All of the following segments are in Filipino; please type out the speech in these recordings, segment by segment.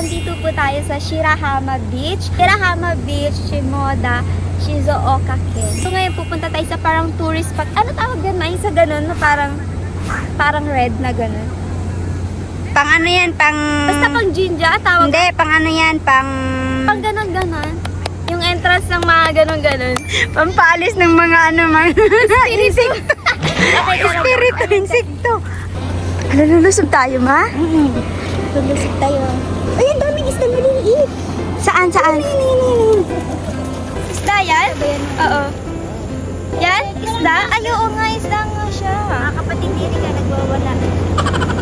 Andito po tayo sa Shirahama Beach. Shirahama Beach, Shimoda, Shizuoka Ken. So ngayon pupunta tayo sa parang tourist spot. Ano tawag yan, May? Sa ganun na parang red na ganun. Pang ano yan, Basta pang Jinja, tawag. Hindi, pang ano yan, pang ganun. Yung entrance ng mga ganun. pampalis ng mga mga insekto. Espiritu, insekto. Lulusog tayo, ma? Lulusog tayo. Ay, ang daming isda maliliit. Saan? Isda yan? Oo. Yan? Isda? Ay, oo nga, isda nga siya. Mga kapatid, hindi ka nagwawala.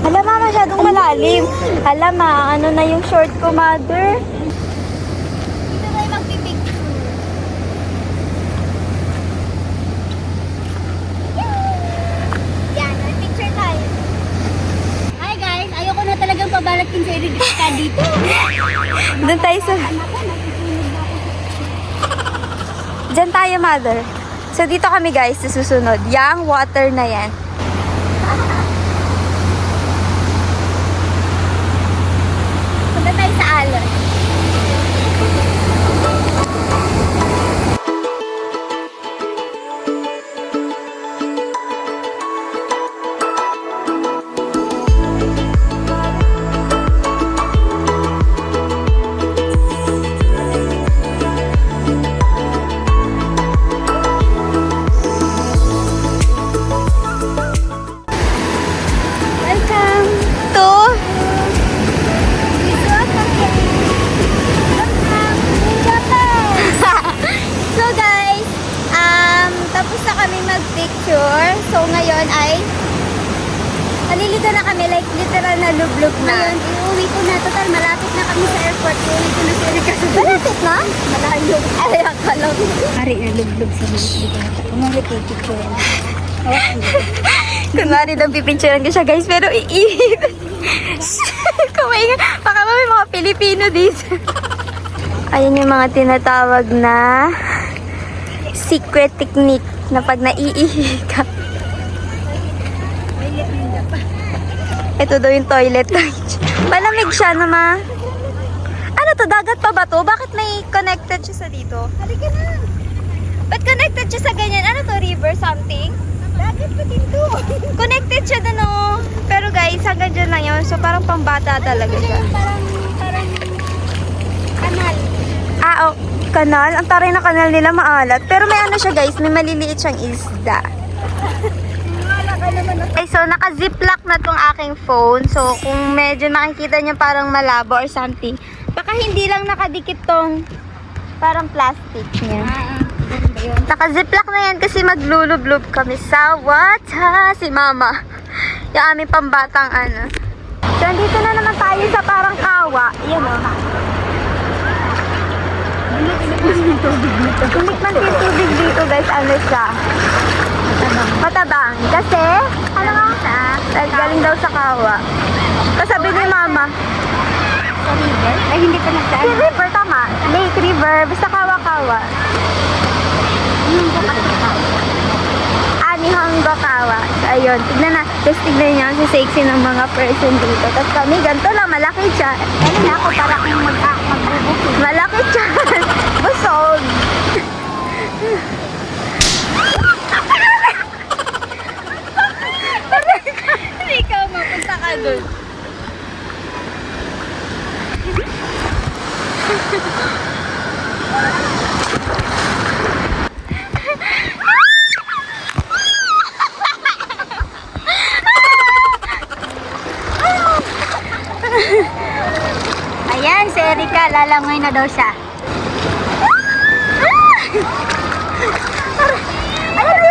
Hala, ma, masyadong malalim. Hala, ma, ano na yung short ko, mother? Dito tayo magpipicture. Yan, picture tayo. Hi guys, ayoko na talagang pabalakin sa ka dito. Doon tayo sa... Diyan tayo, mother. So, dito kami, guys, sa susunod. Yang water na yan. Punta tayo sa alon. Tapos na kami mag-picture. So, ngayon ay nalilito na kami. Like, literal na lublog na. Ngayon, iuwi ko na. Total, malapit na kami sa airport. Iuwi ko na si Erika sa Malapit na? malayo. Ay, akala ko. Hari na lublog sa mga bigata. Kumari kay picture. Kunwari daw pipicturean ko siya, guys. Pero iinit. Kumainga. Baka may mga Pilipino dito. Ayun yung mga tinatawag na secret technique na pag naiihi ka. Ito daw yung toilet. Malamig siya naman. Ano to? Dagat pa ba to? Bakit may connected siya sa dito? Halika na. Ba't connected siya sa ganyan? Ano to? River something? Dagat pa dito. Connected siya doon, oh. Pero guys, hanggang dyan lang yun. So parang pambata talaga siya. Parang kanal. Ah, oh. Kanal. Ang taray na kanal nila maalat. Pero may ano siya, guys. May maliliit siyang isda. Wala ka naman. Okay, so naka-ziplock na tong aking phone. So kung medyo makikita niyo parang malabo or something, baka hindi lang nakadikit tong parang plastic niya. Naka-ziplock na yan kasi maglulublob kami sa water. Si mama. Yung aming pambatang ano. So andito na naman tayo sa parang kawa. Yan o. Kunikman yung tubig dito, guys. Ano siya? Matabang. Kasi, ano nga? Galing daw sa kawa. Kasabi ni mama. Sa river? Ay, hindi pa nagsaan. Si river, tama. Lake river. Basta kawa-kawa. Yung bukas ka. Nihongo kawa. So, ayun. Tignan na. Tapos tignan niyo ang sexy ng mga person dito. Tapos kami, ganito lang. Malaki siya. Ano na ako para kung magbubukid. Malaki siya. Busog. Ikaw, mapunta ka dun. Ayan, si Erika, lalangoy na daw siya. Ayun.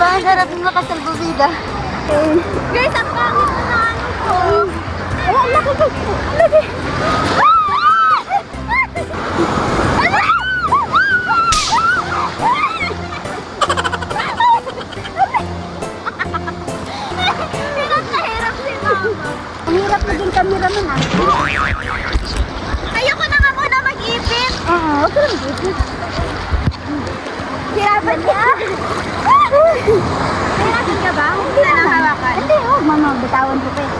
Diba? Ang sarap ng makasalbubida. Guys, ang pangit na ano ko. Ay, ang laki ko. Laki. Hirap na hirap si Mama. Ang hirap maging cameraman ah. Ayoko na nga muna mag-ipit. Oo, huwag ka lang gipit. Hirapan niya. Hirapan ka ba? Hindi na hawakan. Hindi, oh, mama, bitawan ko pa eh.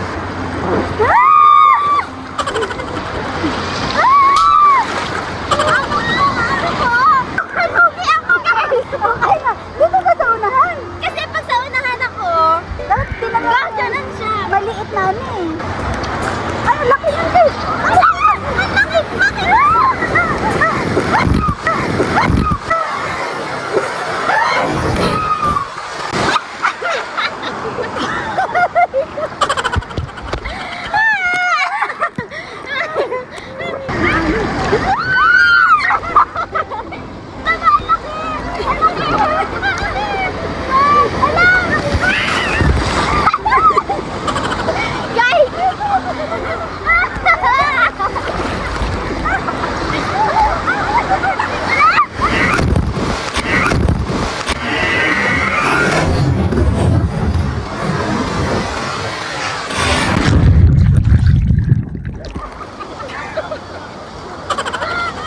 Okay na, dito ka sa unahan. Kasi pag sa unahan ako, Dapat tinanong ganun siya. Maliit na ano eh. Ay, ang laki ng fish! Ang laki! Bakit?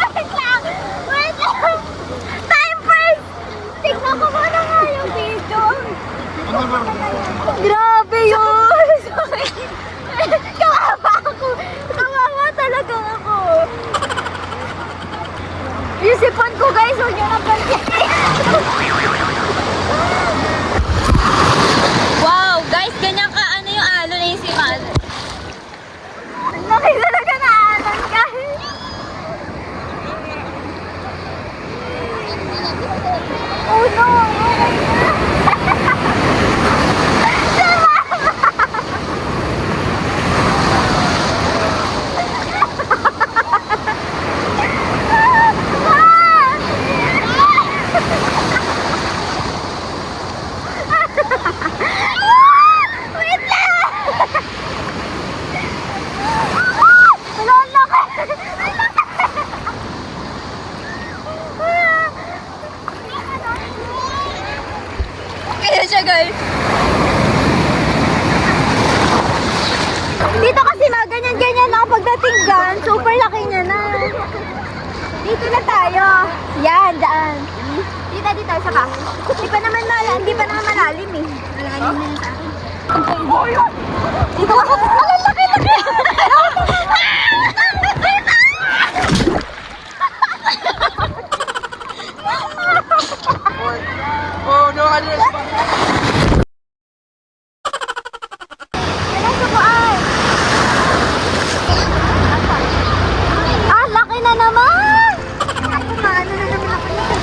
Wait lang! Time first! Tignan ko muna nga yung video. Grabe yun! Kawawa ako! Kawawa talaga ako! Yung sipon ko guys, huwag nyo nang pansin. Wow! Guys, ganyan ka ano yung alon na yung siman. Laki talaga na alon guys! Oh no! Wait lang! Wala, ang laki! Kaya siya guys. Dito kasi ganyan-ganyan na pagdating dyan. Super laki niya na. Dito na tayo. Yan, dyan. Dito, dito, isa ka. Hindi pa naman malalim eh. Malalim na yun sa akin. Dito ako. Ang laki-laki. Oh, no, ano na Ah, laki na naman! Ako, maano na naman ako nito.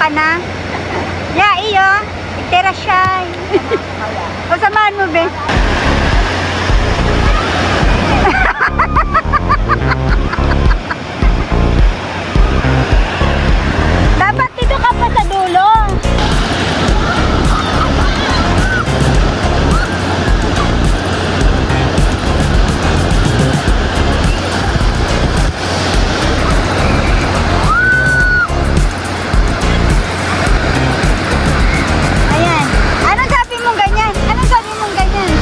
ka na. Ya, iyo. Itera siya. O, samahan mo, be. Dapat dito ka pa sa dulo. Ayan. Anong sabi mong ganyan? Anong sabi mong ganyan?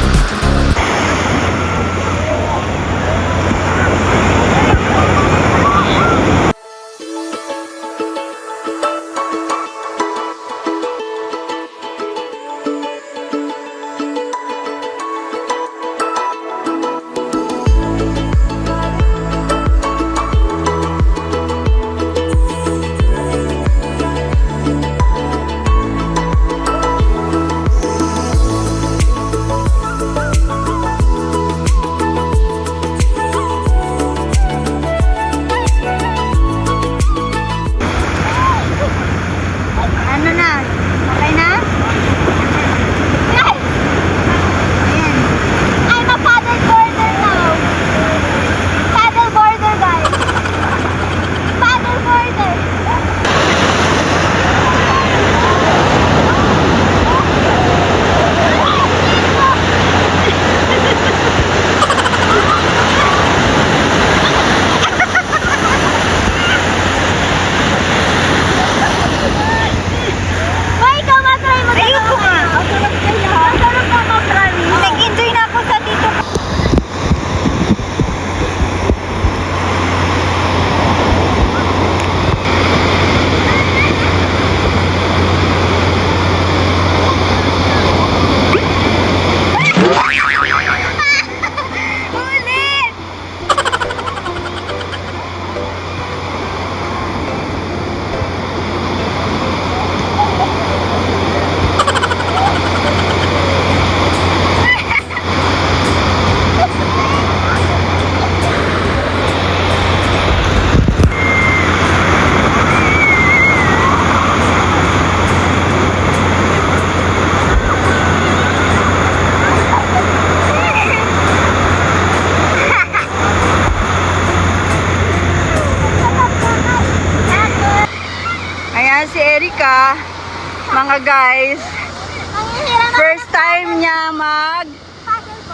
Ano na? Okay na? Ayan. I'm a paddle boarder now. Paddle boarder, guys. Paddle boarder. Hoy, ikaw matry mo. Ayoko nga. Ang sarap kaya. Ang sarap nga ma-promise. Nag-enjoy na ako sa dito. Ulit! Ayan si Erika, mga guys. First time niya mag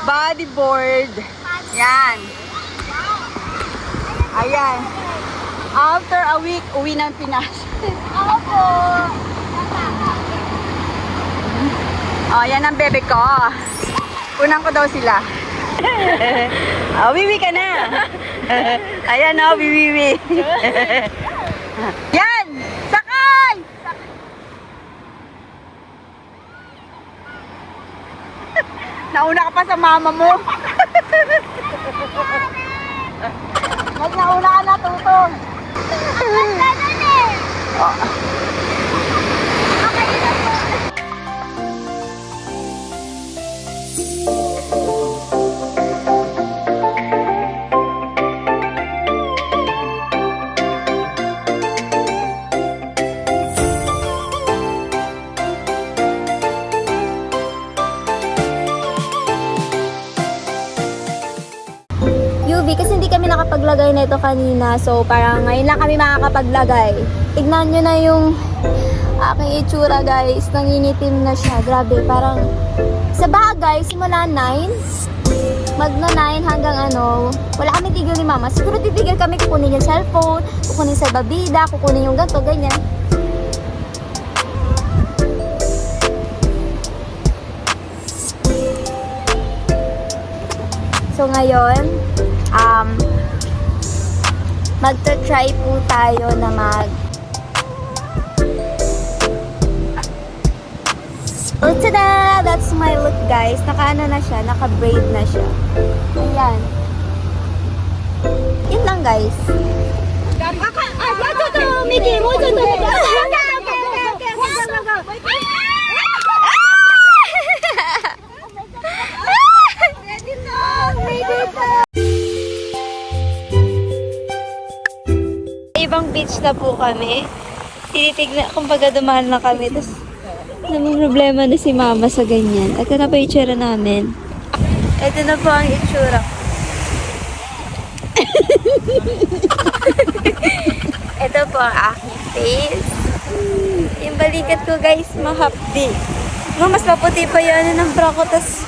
bodyboard. Yan. Ayan. After a week, uwi ng Pinas. Opo. Oh, yan ang bebe ko. Unang ko daw sila. Oh, wiwi ka na. Ayan oh, wiwi. Yan! Sakay! Nauna ka pa sa mama mo. Mas nauna ka na, tutong. Oh. UV, kasi hindi kami nakapaglagay na ito kanina. So, parang ngayon lang kami makakapaglagay. Tignan nyo na yung aking itsura, guys. Nangingitim na siya. Grabe, parang sa bagay, simula 9, magna 9 hanggang ano, wala kami tigil ni mama. Siguro titigil kami, kukunin yung cellphone, kukunin sa babida, kukunin yung ganito, ganyan. So, ngayon, magta-try po tayo na Oh, tada! That's my look, guys. Naka-ano na siya, naka-braid na siya. Ayan. Yun lang, guys. Mickey, mo ito. Ibang beach na po kami. Tinitignan, kumbaga dumaan na kami. Tapos, namang problema na si mama sa ganyan. Ito na po yung itsura namin. Ito na po ang itsura. Ito po ang aking face. Yung balikat ko guys, mahapdi. No, mas maputi pa yun ng bra ko. Tas,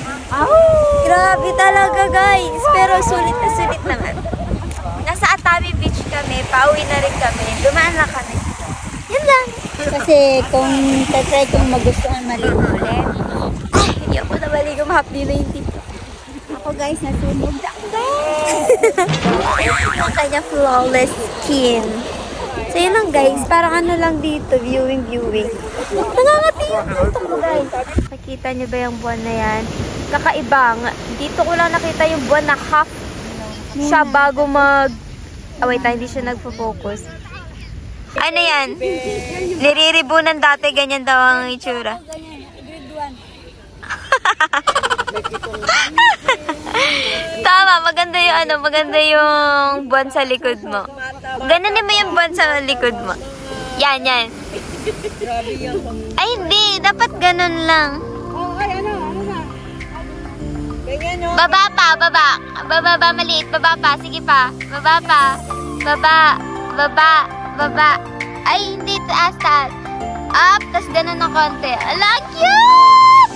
grabe talaga guys. Pero sulit na sulit naman. Nasa Atami Beach kami. Pauwi na rin kami. Dumaan lang kami. Yan lang. Kasi kung tatry kong magustuhan maligo ulit. Hindi ako na maligo. Mahapdi na yung tito. Ako guys, nasunog na ako guys. Yung kanya flawless skin. So yun lang guys, parang ano lang dito, viewing. Nangangati yung dito ko guys. Nakikita niyo ba yung buwan na yan? Kakaibang. Dito ko lang nakita yung buwan na half siya bago mag... wait, hindi siya nagpo-focus. Ano yan? Niriribunan dati, ganyan daw ang itsura. Tama, maganda yung buwan sa likod mo. Ganon mo yung buwan sa likod mo. Yan. Ay, hindi. Dapat ganon lang. Baba pa, baba. Baba, maliit. Baba pa. Sige pa. Baba pa. Baba. Ay, hindi. Taas. Up, tas ganon na konti. Ala, cute!